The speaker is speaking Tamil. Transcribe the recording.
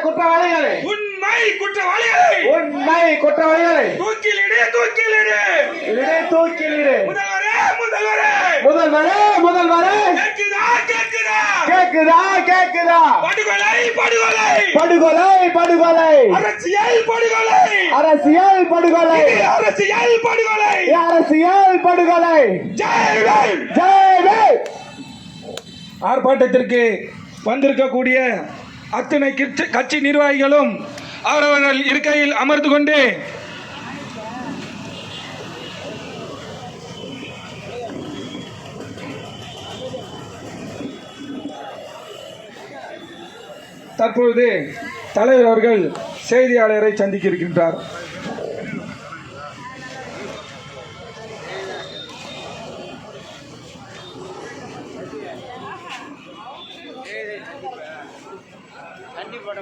குற்றவாளிகளை உண்மை குற்றவாளிகளை தூக்கிலிடு முதல்வரே கேக்குதா படுகொலை அரசியல் படுகொலை ஜெய் ஆர்ப்பாட்டத்திற்கு வந்திருக்கக்கூடிய அத்தனை கட்சி நிர்வாகிகளும் அவரவர்கள் இருக்கையில் அமர்ந்து கொண்டு தற்பொழுது தலைவர் அவர்கள் செய்தியாளரை சந்திக்க இருக்கின்றார். கண்டிப்பா